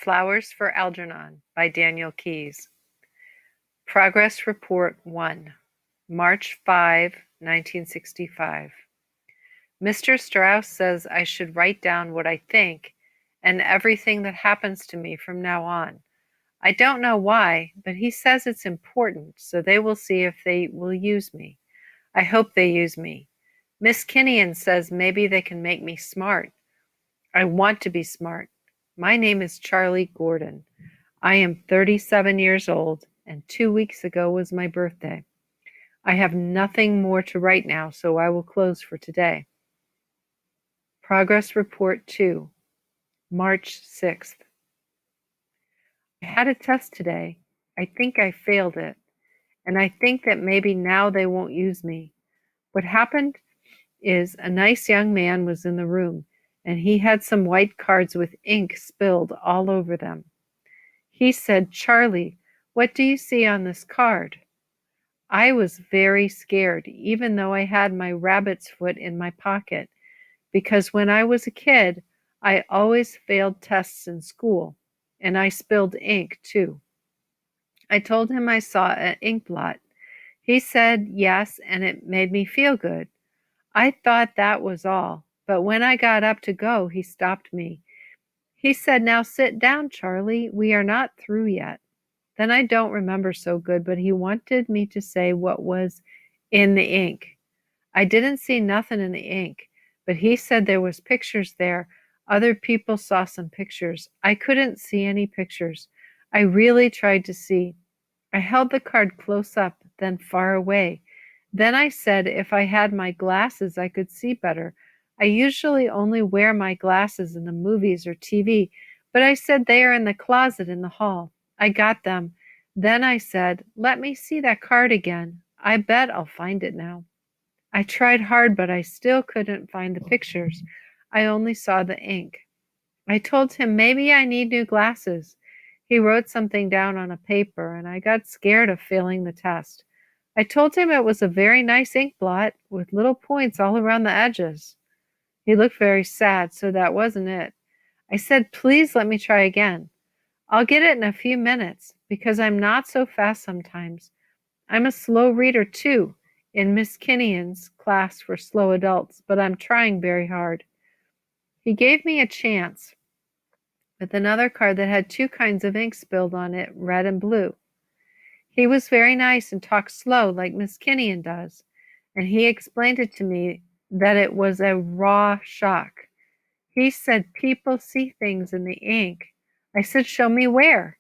Flowers for Algernon by Daniel Keyes. Progress Report 1, March 5, 1965. Mr. Strauss says I should write down what I think and everything that happens to me from now on. I don't know why, but he says it's important, so they will see if they will use me. I hope they use me. Miss Kinnian says maybe they can make me smart. I want to be smart. My name is Charlie Gordon. I am 37 years old, and 2 weeks ago was my birthday. I have nothing more to write now, so I will close for today. Progress Report 2, March 6th. I had a test today. I think I failed it, and I think that maybe now they won't use me. What happened is a nice young man was in the room, and he had some white cards with ink spilled all over them. He said, "Charlie, what do you see on this card?" I was very scared, even though I had my rabbit's foot in my pocket, because when I was a kid, I always failed tests in school, and I spilled ink too. I told him I saw an ink blot. He said yes, and it made me feel good. I thought that was all, but when I got up to go, he stopped me. He said, "Now sit down, Charlie. We are not through yet." Then I don't remember so good, but he wanted me to say what was in the ink. I didn't see nothing in the ink, but he said there was pictures there. Other people saw some pictures. I couldn't see any pictures. I really tried to see. I held the card close up, then far away. Then I said if I had my glasses, I could see better. I usually only wear my glasses in the movies or TV, but I said they are in the closet in the hall. I got them. Then I said, "Let me see that card again. I bet I'll find it now." I tried hard, but I still couldn't find the pictures. I only saw the ink. I told him maybe I need new glasses. He wrote something down on a paper, and I got scared of failing the test. I told him it was a very nice ink blot with little points all around the edges. He looked very sad, so that wasn't it. I said, "Please let me try again. I'll get it in a few minutes, because I'm not so fast sometimes. I'm a slow reader, too, in Miss Kinnian's class for slow adults, but I'm trying very hard." He gave me a chance with another card that had two kinds of ink spilled on it, red and blue. He was very nice and talked slow like Miss Kinnian does, and he explained it to me that it was a raw shock. He said people see things in the ink. I said, "Show me where."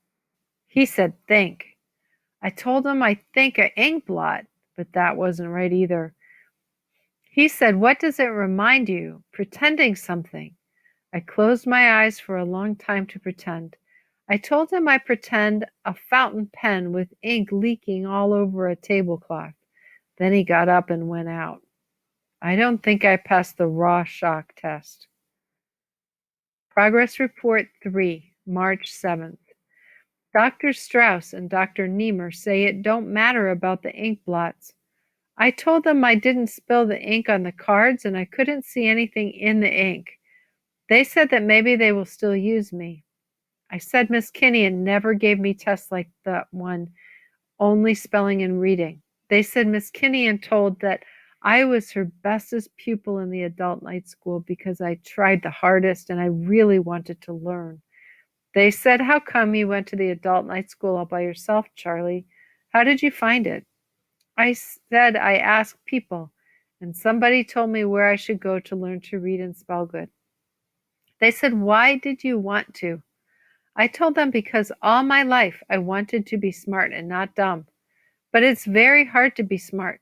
He said, "Think." I told him I think an ink blot, but that wasn't right either. He said, "What does it remind you? Pretending something." I closed my eyes for a long time to pretend. I told him I pretend a fountain pen with ink leaking all over a tablecloth. Then he got up and went out. I don't think I passed the raw shock test. Progress Report 3, March 7th. Dr. Strauss and Dr. Niemer say it don't matter about the ink blots. I told them I didn't spill the ink on the cards and I couldn't see anything in the ink. They said that maybe they will still use me. I said Miss Kinnian never gave me tests like that one, only spelling and reading. They said Miss Kinnian told that I was her bestest pupil in the adult night school because I tried the hardest and I really wanted to learn. They said, "How come you went to the adult night school all by yourself, Charlie? How did you find it?" I said I asked people, and somebody told me where I should go to learn to read and spell good. They said, "Why did you want to?" I told them because all my life I wanted to be smart and not dumb. But it's very hard to be smart.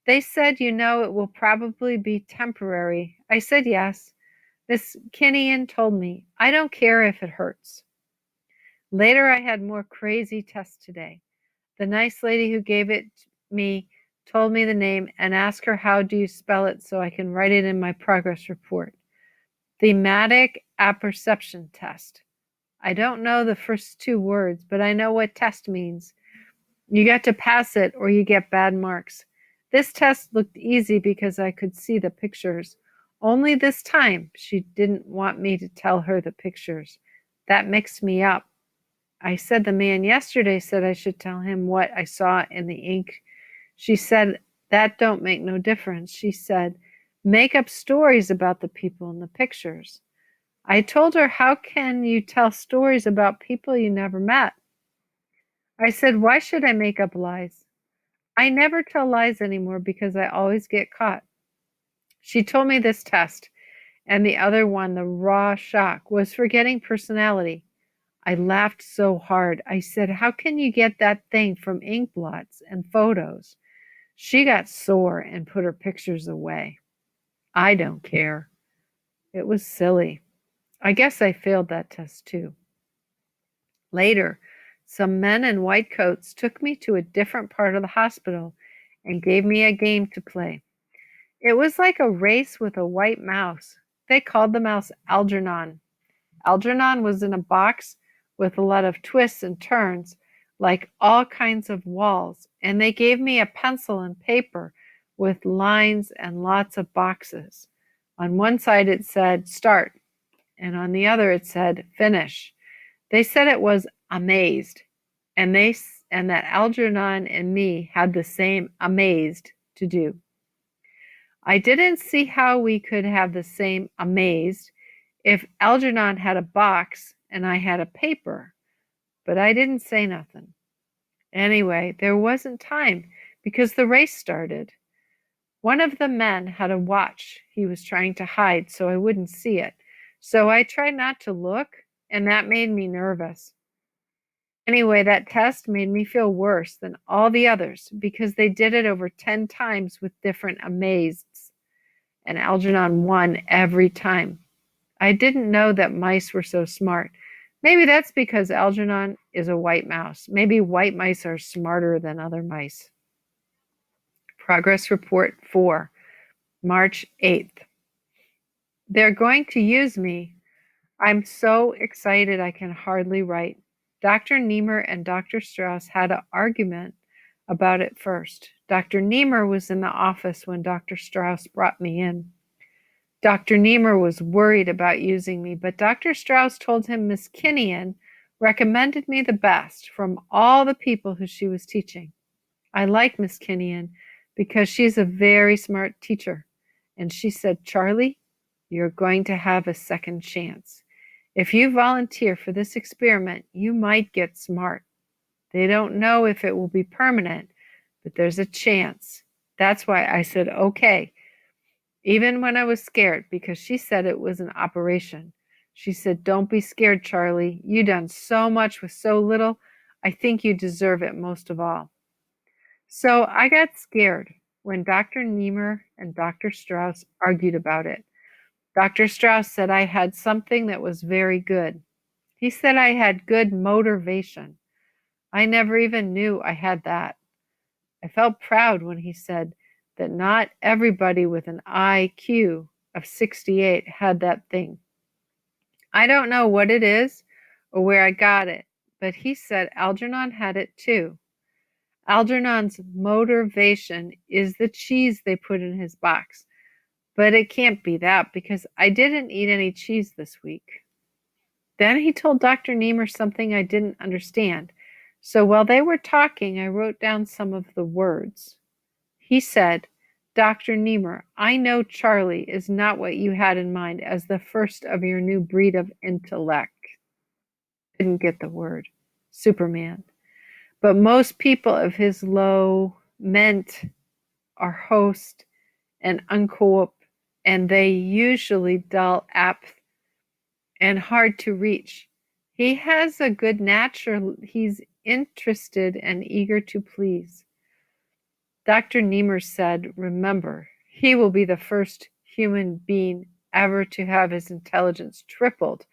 They said, it will probably be temporary. I said yes. Miss Kinnian told me, "I don't care if it hurts." Later, I had more crazy tests today. The nice lady who gave it me told me the name and asked her how do you spell it so I can write it in my progress report. Thematic apperception test. I don't know the first two words, but I know what test means. You get to pass it or you get bad marks. This test looked easy because I could see the pictures. Only this time she didn't want me to tell her the pictures. That mixed me up. I said the man yesterday said I should tell him what I saw in the ink. She said, that don't make no difference. She said, make up stories about the people in the pictures. I told her, how can you tell stories about people you never met? I said, why should I make up lies? I never tell lies anymore because I always get caught. She told me this test and the other one, the raw shock, was forgetting personality. I laughed so hard. I said, how can you get that thing from ink blots and photos? She got sore and put her pictures away. I don't care. It was silly. I guess I failed that test too. Later, some men in white coats took me to a different part of the hospital and gave me a game to play. It was like a race with a white mouse. They called the mouse Algernon. Algernon was in a box with a lot of twists and turns, like all kinds of walls, and they gave me a pencil and paper with lines and lots of boxes. On one side it said start, and on the other it said finish. They said it was amazed, and that Algernon and me had the same amazed to do. I didn't see how we could have the same amazed if Algernon had a box and I had a paper, but I didn't say nothing. Anyway, there wasn't time because the race started. One of the men had a watch he was trying to hide so I wouldn't see it. So I tried not to look, and that made me nervous. Anyway, that test made me feel worse than all the others because they did it over 10 times with different amazeds, and Algernon won every time. I didn't know that mice were so smart. Maybe that's because Algernon is a white mouse. Maybe white mice are smarter than other mice. Progress Report 4, March 8th. They're going to use me. I'm so excited I can hardly write. Dr. Niemer and Dr. Strauss had an argument about it first. Dr. Niemer was in the office when Dr. Strauss brought me in. Dr. Niemer was worried about using me, but Dr. Strauss told him Miss Kinnian recommended me the best from all the people who she was teaching. I like Miss Kinnian because she's a very smart teacher, and she said, Charlie, you're going to have a second chance. If you volunteer for this experiment, you might get smart. They don't know if it will be permanent, but there's a chance. That's why I said, okay, even when I was scared, because she said it was an operation. She said, don't be scared, Charlie. You done so much with so little. I think you deserve it most of all. So I got scared when Dr. Niemer and Dr. Strauss argued about it. Dr. Strauss said I had something that was very good. He said I had good motivation. I never even knew I had that. I felt proud when he said that not everybody with an IQ of 68 had that thing. I don't know what it is or where I got it, but he said Algernon had it too. Algernon's motivation is the cheese they put in his box, but it can't be that because I didn't eat any cheese this week. Then he told Dr. Niemer something I didn't understand. So while they were talking, I wrote down some of the words. He said, Dr. Niemer, I know Charlie is not what you had in mind as the first of your new breed of intellect. Didn't get the word. Superman. But most people of his low meant are host and uncoop, and they usually dull, apt, and hard to reach. He has a good nature. He's interested and eager to please. Dr. Niemer said, remember, he will be the first human being ever to have his intelligence tripled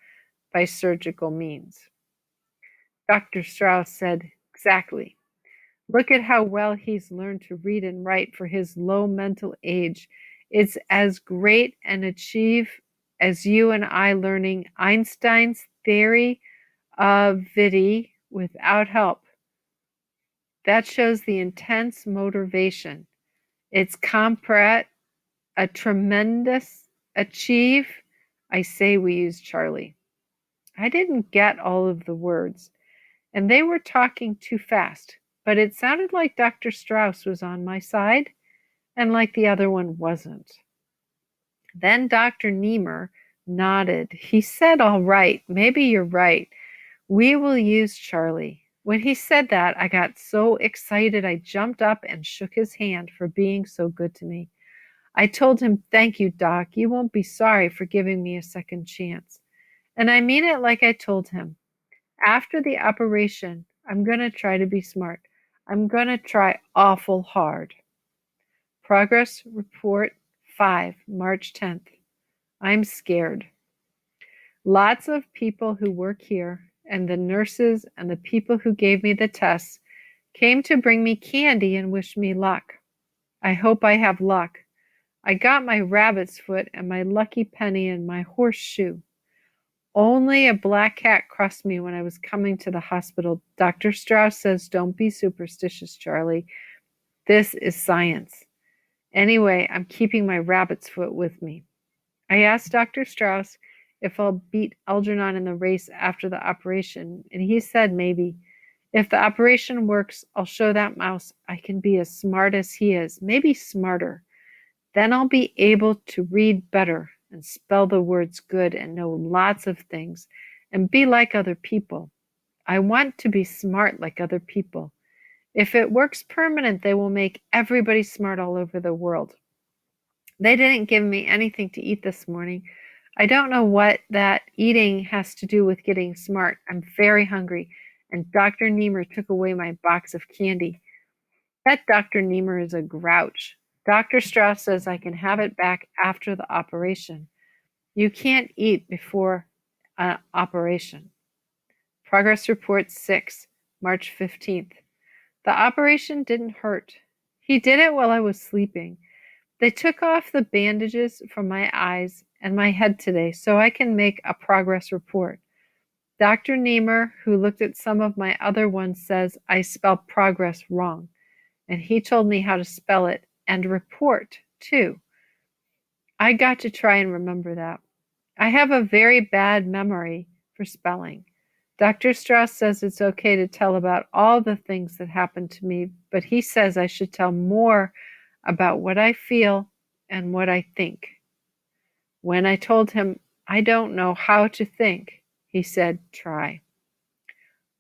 by surgical means. Dr. Strauss said, exactly. Look at how well he's learned to read and write for his low mental age. It's as great an achieve as you and I learning Einstein's theory of vidity without help. That shows the intense motivation. It's comprat, a tremendous achieve. I say we use Charlie. I didn't get all of the words, and they were talking too fast, but it sounded like Dr. Strauss was on my side and like the other one wasn't. Then Dr. Niemer nodded. He said, "All right, maybe you're right. We will use Charlie." When he said that, I got so excited I jumped up and shook his hand for being so good to me. I told him, "Thank you, Doc. You won't be sorry for giving me a second chance." And I mean it like I told him. After the operation, I'm going to try to be smart. I'm going to try awful hard. Progress Report 5, March 10th. I'm scared. Lots of people who work here, and the nurses and the people who gave me the tests, came to bring me candy and wish me luck. I hope I have luck. I got my rabbit's foot and my lucky penny and my horseshoe. Only a black cat crossed me when I was coming to the hospital. Dr. Strauss says, "Don't be superstitious, Charlie. This is science." Anyway, I'm keeping my rabbit's foot with me. I asked Dr. Strauss if I'll beat Algernon in the race after the operation, and he said maybe. If the operation works, I'll show that mouse I can be as smart as he is, maybe smarter. Then I'll be able to read better and spell the words good and know lots of things and be like other people. I want to be smart like other people. If it works permanent, they will make everybody smart all over the world. They didn't give me anything to eat this morning. I don't know what that eating has to do with getting smart. I'm very hungry, and Dr. Niemer took away my box of candy. That Dr. Niemer is a grouch. Dr. Strauss says I can have it back after the operation. You can't eat before an operation. Progress Report 6, March 15th. The operation didn't hurt. He did it while I was sleeping. They took off the bandages from my eyes and my head today so I can make a progress report. Dr. Niemer, who looked at some of my other ones, says I spell progress wrong, and he told me how to spell it and report too. I got to try and remember that. I have a very bad memory for spelling. Dr. Strauss says it's okay to tell about all the things that happened to me, but he says I should tell more about what I feel and what I think. When I told him I don't know how to think, he said, "Try."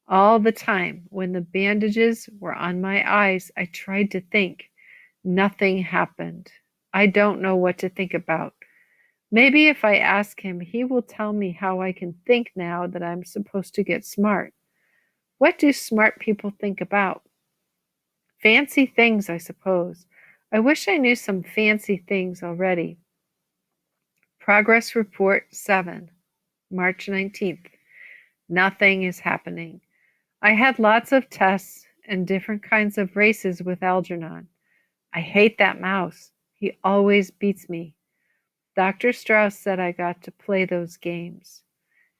All the time when the bandages were on my eyes, I tried to think. Nothing happened. I don't know what to think about. Maybe if I ask him, he will tell me how I can think now that I'm supposed to get smart. What do smart people think about? Fancy things, I suppose. I wish I knew some fancy things already. Progress Report 7, March 19th. Nothing is happening. I had lots of tests and different kinds of races with Algernon. I hate that mouse. He always beats me. Dr. Strauss said I got to play those games.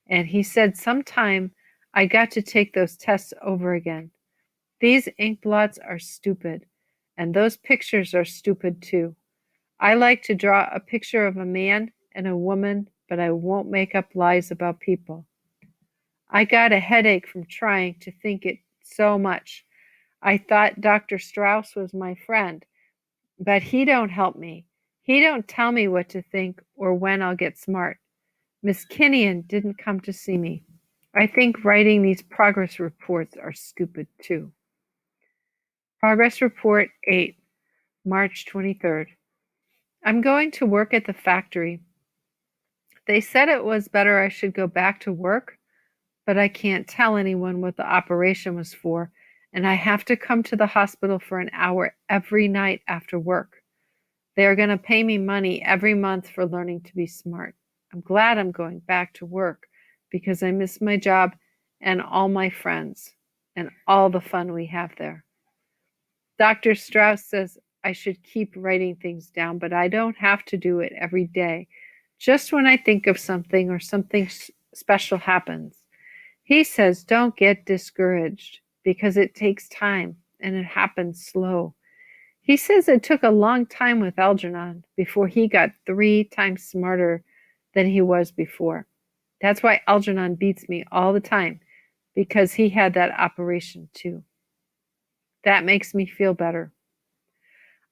And he said sometime I got to take those tests over again. These ink blots are stupid, and those pictures are stupid too. I like to draw a picture of a man and a woman, but I won't make up lies about people. I got a headache from trying to think it so much. I thought Dr. Strauss was my friend, but he don't help me. He don't tell me what to think or when I'll get smart. Miss Kinnian didn't come to see me. I think writing these progress reports are stupid too. Progress Report 8, March 23rd. I'm going to work at the factory. They said it was better I should go back to work, but I can't tell anyone what the operation was for, and I have to come to the hospital for an hour every night after work. They are going to pay me money every month for learning to be smart. I'm glad I'm going back to work because I miss my job and all my friends and all the fun we have there. Dr. Strauss says I should keep writing things down, but I don't have to do it every day. Just when I think of something or something special happens. He says don't get discouraged because it takes time and it happens slow. He says it took a long time with Algernon before he got 3 times smarter than he was before. That's why Algernon beats me all the time, because he had that operation too. That makes me feel better.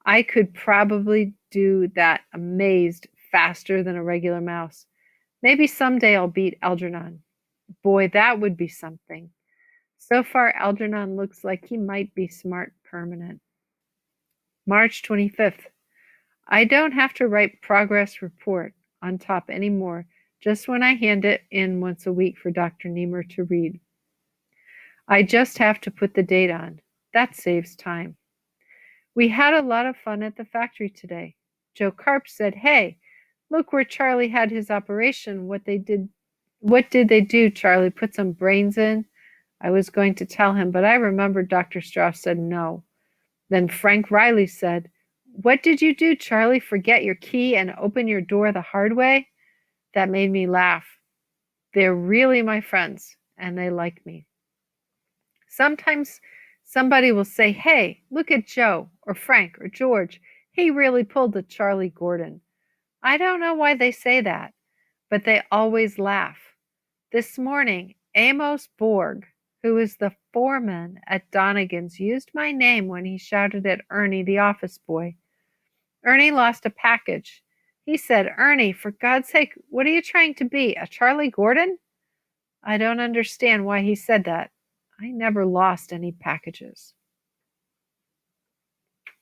I could probably do that amazed faster than a regular mouse. Maybe someday I'll beat Algernon. Boy, that would be something. So far, Algernon looks like he might be smart permanent. March 25th. I don't have to write progress report on top anymore, just when I hand it in once a week for Dr. Niemer to read. I just have to put the date on. That saves time. We had a lot of fun at the factory today. Joe Carp said, "Hey, look where Charlie had his operation. What did they do, Charlie? Put some brains in?" I was going to tell him, but I remembered Dr. Strauss said no. Then Frank Riley said, "What did you do, Charlie? Forget your key and open your door the hard way?" That made me laugh. They're really my friends, and they like me. Sometimes somebody will say, "Hey, look at Joe," or Frank, or George. "He really pulled a Charlie Gordon." I don't know why they say that, but they always laugh. This morning, Amos Borg, who is the foreman at Donegan's, used my name when he shouted at Ernie, the office boy. Ernie lost a package. He said, "Ernie, for God's sake, what are you trying to be, a Charlie Gordon?" I don't understand why he said that. I never lost any packages.